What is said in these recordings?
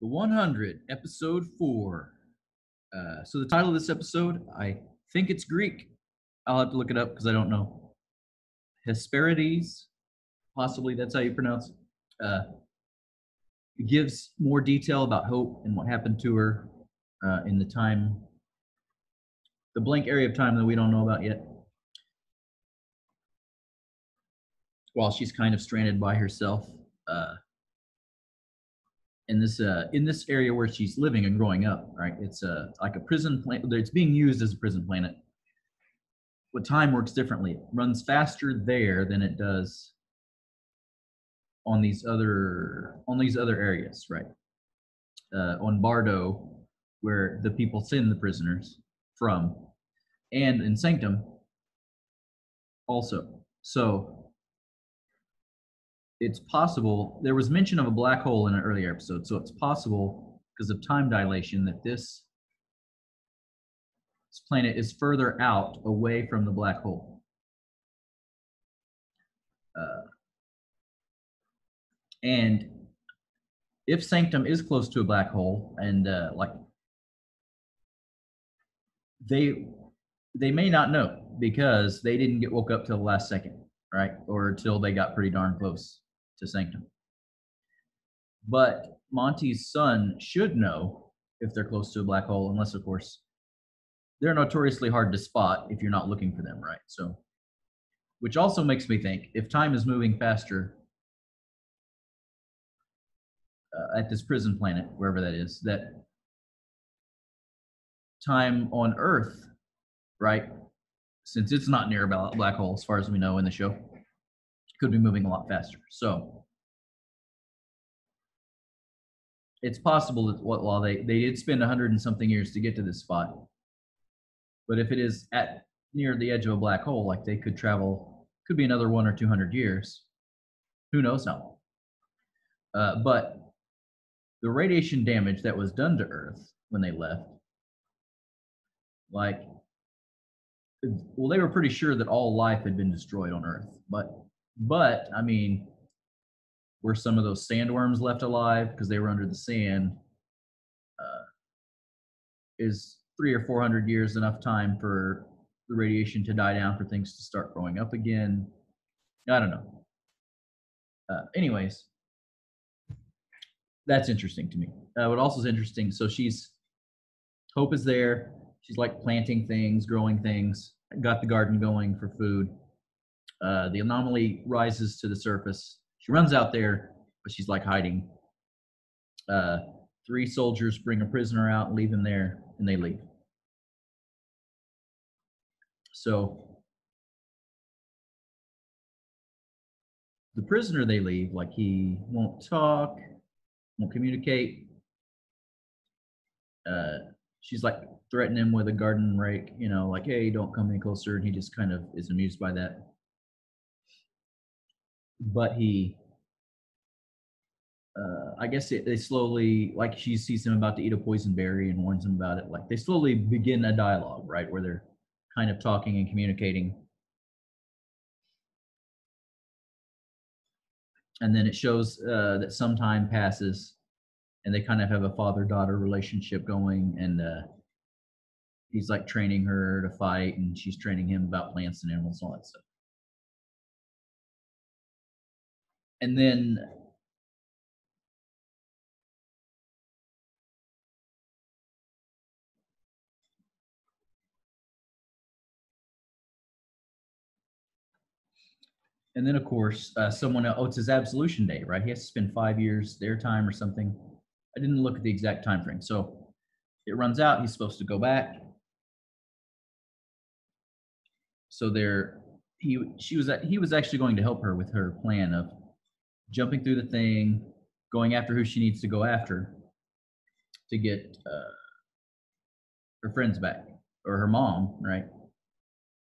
The 100, episode 4. So the title of this episode, I think it's Greek. I'll have to look it up because I don't know. Hesperides, possibly that's how you pronounce it. It gives more detail about Hope and what happened to her in the blank area of time that we don't know about yet. While she's kind of stranded by herself in this area where she's living and growing up, right? It's like a prison planet. It's being used as a prison planet. But time works differently. It runs faster there than it does on these other areas, right? On Bardo, where the people send the prisoners from, and in Sanctum also. So it's possible there was mention of a black hole in an earlier episode, so it's possible because of time dilation that this planet is further out away from the black hole. And if Sanctum is close to a black hole, and they may not know because they didn't get woke up till the last second, right? Or till they got pretty darn close to Sanctum. But Monty's son should know if they're close to a black hole, unless, of course, they're notoriously hard to spot if you're not looking for them, right? So, which also makes me think if time is moving faster at this prison planet, wherever that is, that time on Earth, right, since it's not near a black hole as far as we know in the show, could be moving a lot faster. So it's possible that while they did spend 100 and something years to get to this spot, but if it is at near the edge of a black hole, like they could travel, could be another 100 or 200 years. Who knows how long? But the radiation damage that was done to Earth when they left, like, well, they were pretty sure that all life had been destroyed on Earth, but I mean, were some of those sandworms left alive because they were under the sand? Is 300 or 400 years enough time for the radiation to die down for things to start growing up again? I don't know. Anyways, that's interesting to me. What also is interesting, so Hope is there. She's like planting things, growing things, got the garden going for food. The anomaly rises to the surface. She runs out there, but she's like hiding. 3 soldiers bring a prisoner out and leave him there, and they leave. So the prisoner they leave, like, he won't talk, won't communicate. She's like threatening him with a garden rake, like, hey, don't come any closer. And he just kind of is amused by that. But I guess they slowly, like, she sees him about to eat a poison berry and warns him about it. Like, they slowly begin a dialogue, right, where they're kind of talking and communicating. And then it shows that some time passes, and they kind of have a father-daughter relationship going, and he's like training her to fight, and she's training him about plants and animals and all that stuff. And then of course, someone else, it's his absolution day, right? He has to spend 5 years their time or something. I didn't look at the exact time frame. So it runs out. He's supposed to go back. So he was actually going to help her with her plan of jumping through the thing, going after who she needs to go after to get her friends back, or her mom, right?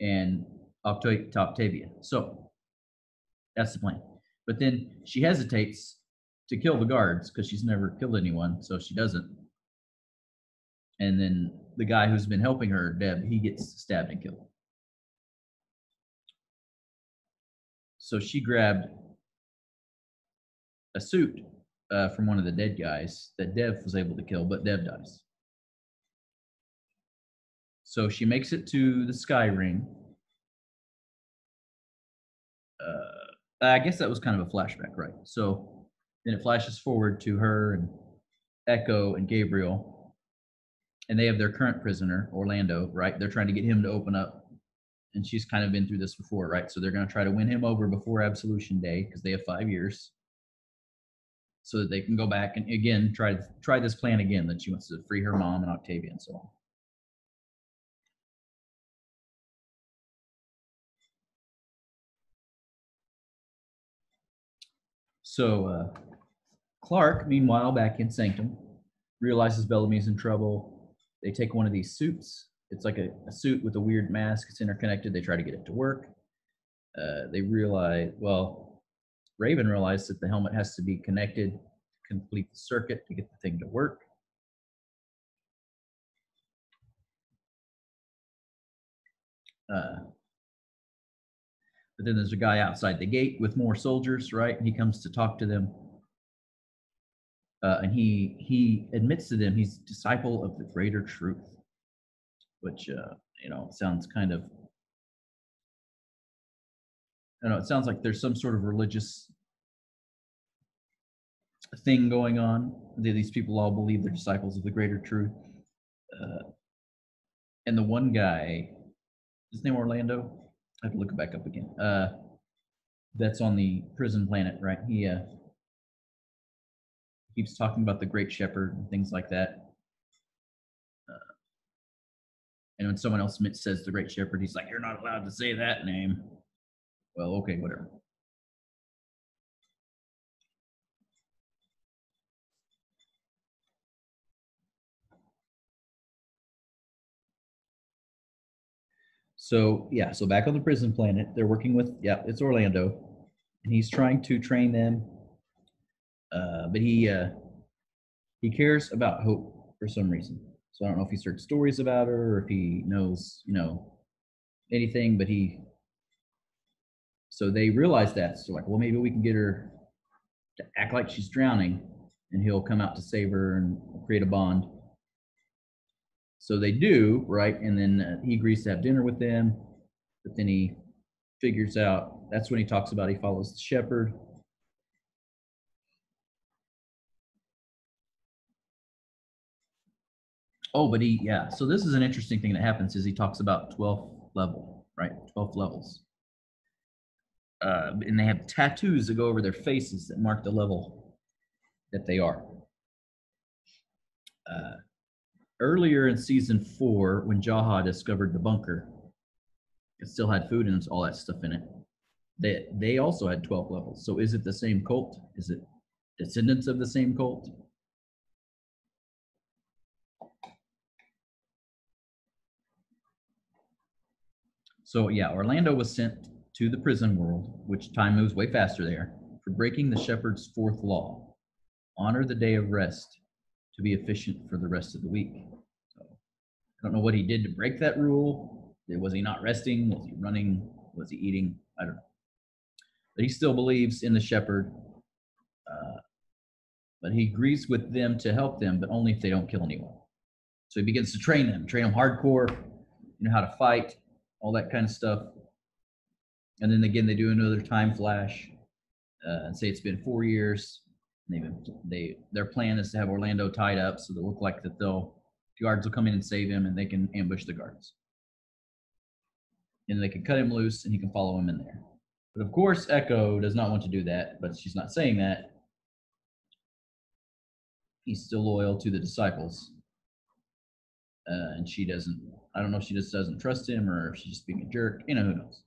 And Octavia. So that's the plan. But then she hesitates to kill the guards because she's never killed anyone, so she doesn't. And then the guy who's been helping her, Deb, he gets stabbed and killed. So she grabbed a suit from one of the dead guys that Dev was able to kill, but Dev dies. So she makes it to the Sky Ring. I guess that was kind of a flashback, right? So then it flashes forward to her and Echo and Gabriel, and they have their current prisoner, Orlando, right? They're trying to get him to open up, and she's kind of been through this before, right? So they're going to try to win him over before Absolution Day because they have 5 years, so that they can go back and again try this plan again that she wants to free her mom and Octavia and so on. So Clark, meanwhile, back in Sanctum, realizes Bellamy's in trouble. They take one of these suits. It's like a suit with a weird mask. It's interconnected. They try to get it to work. They realize, well, Raven realized that the helmet has to be connected to complete the circuit to get the thing to work. But then there's a guy outside the gate with more soldiers, right? And he comes to talk to them. And he admits to them he's a disciple of the greater truth, which sounds kind of, I don't know, it sounds like there's some sort of religious thing going on. These people all believe they're disciples of the greater truth. And the one guy, his name Orlando. I have to look it back up again. That's on the prison planet, right? He keeps talking about the Great Shepherd and things like that. And when someone else says the Great Shepherd, he's like, "You're not allowed to say that name." Well, okay, whatever. So yeah, so back on the prison planet, they're working with it's Orlando, and he's trying to train them, but he cares about Hope for some reason. So I don't know if he's heard stories about her or if he knows anything, but so they realize that. So like, well, maybe we can get her to act like she's drowning, and he'll come out to save her and create a bond. So they do, right? And then he agrees to have dinner with them, but then he figures out, that's when he talks about he follows the shepherd. Oh, but so this is an interesting thing that happens is he talks about 12th level, right? 12 levels. And they have tattoos that go over their faces that mark the level that they are. Earlier in season 4, when Jaha discovered the bunker, it still had food and all that stuff in it. They also had 12 levels. So is it the same cult? Is it descendants of the same cult? So yeah, Orlando was sent to the prison world, which time moves way faster there, for breaking the shepherd's 4th law: honor the day of rest to be efficient for the rest of the week. So I don't know what he did to break that rule. Was he not resting? Was he running? Was he eating? I don't know. But he still believes in the shepherd. But he agrees with them to help them, but only if they don't kill anyone. So he begins to train them hardcore, how to fight, all that kind of stuff. And then again, they do another time flash and say it's been 4 years. Their plan is to have Orlando tied up so they look like that guards will come in and save him, and they can ambush the guards. And they can cut him loose, and he can follow him in there. But of course, Echo does not want to do that, but she's not saying that. He's still loyal to the disciples. And she doesn't, I don't know if she just doesn't trust him or if she's just being a jerk. Who knows?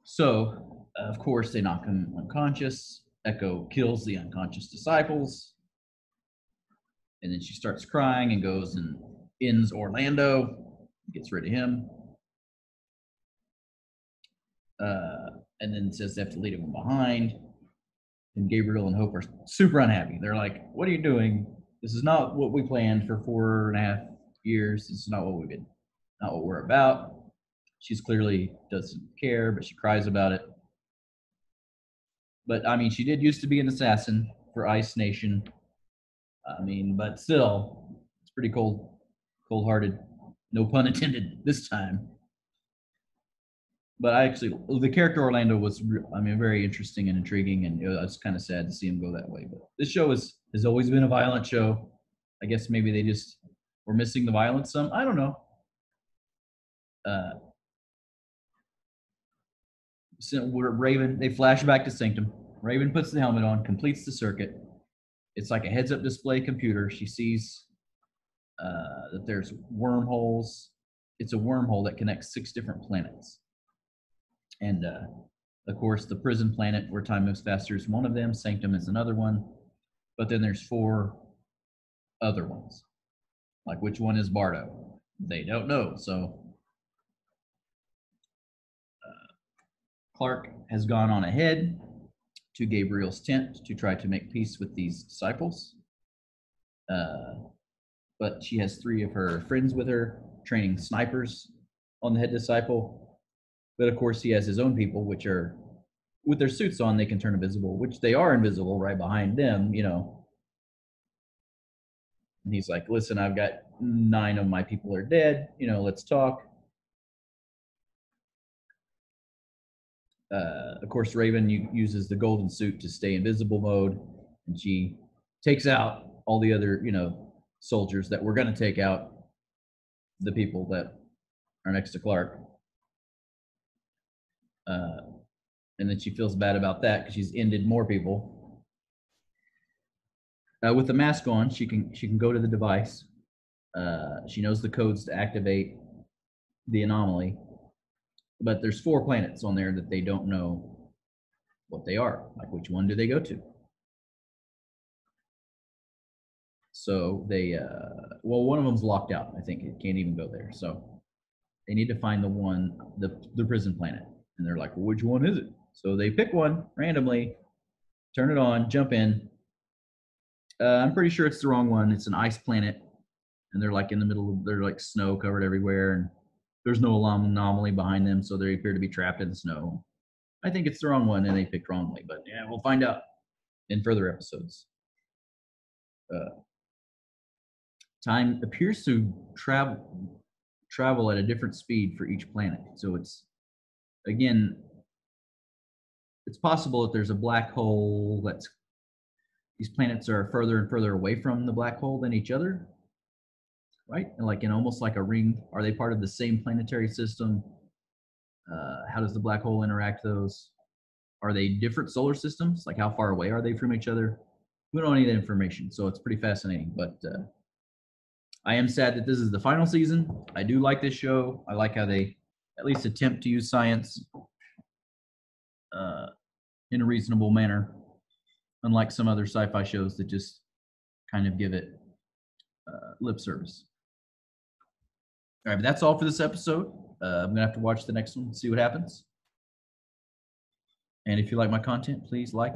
So, of course, they knock him unconscious. Echo kills the unconscious disciples. And then she starts crying and goes and ends Orlando, gets rid of him. And then says they have to leave him behind. And Gabriel and Hope are super unhappy. They're like, "What are you doing? This is not what we planned for 4.5 years. This is not what not what we're about." She's clearly doesn't care, but she cries about it. But I mean, she did used to be an assassin for Ice Nation. I mean, but still, it's pretty cold-hearted. No pun intended this time. But I actually, the character Orlando was, I mean, very interesting and intriguing, and it was kind of sad to see him go that way. But this show has always been a violent show. I guess maybe they just were missing the violence some. I don't know. So Raven, they flash back to Sanctum. Raven puts the helmet on, completes the circuit. It's like a heads-up display computer. She sees that there's wormholes. It's a wormhole that connects 6 different planets. And of course, the prison planet where time moves faster is one of them. Sanctum is another one. But then there's 4 other ones. Like, which one is Bardo? They don't know. So Clark has gone on ahead to Gabriel's tent to try to make peace with these disciples. But she has 3 of her friends with her, training snipers on the head disciple. But of course, he has his own people, which are, with their suits on, they can turn invisible, which they are invisible right behind them, you know. And he's like, listen, I've got 9 of my people are dead, you know, let's talk. Of course, Raven uses the golden suit to stay invisible mode, and she takes out all the other, you know, soldiers that were going to take out the people that are next to Clark. And then she feels bad about that because she's ended more people. With the mask on, she can go to the device. She knows the codes to activate the anomaly, but there's 4 planets on there that they don't know what they are. Like, which one do they go to? So they, well, one of them's locked out. I think it can't even go there. So they need to find the prison planet. And they're like, well, which one is it? So they pick one randomly, turn it on, jump in. I'm pretty sure it's the wrong one. It's an ice planet, and they're like in the middle of, they're like snow covered everywhere, and there's no anomaly behind them, so they appear to be trapped in the snow. I think it's the wrong one, and they picked wrongly, but yeah, we'll find out in further episodes. Time appears to travel at a different speed for each planet. So it's, again, it's possible that there's a black hole that's, these planets are further and further away from the black hole than each other, right? And like in almost like a ring. Are they part of the same planetary system? How does the black hole interact those? Are they different solar systems? Like how far away are they from each other? We don't need that information, so it's pretty fascinating. But I am sad that this is the final season. I do like this show. I like how they at least attempt to use science in a reasonable manner, unlike some other sci-fi shows that just kind of give it lip service. All right, but that's all for this episode. I'm gonna have to watch the next one, see what happens. And if you like my content, please like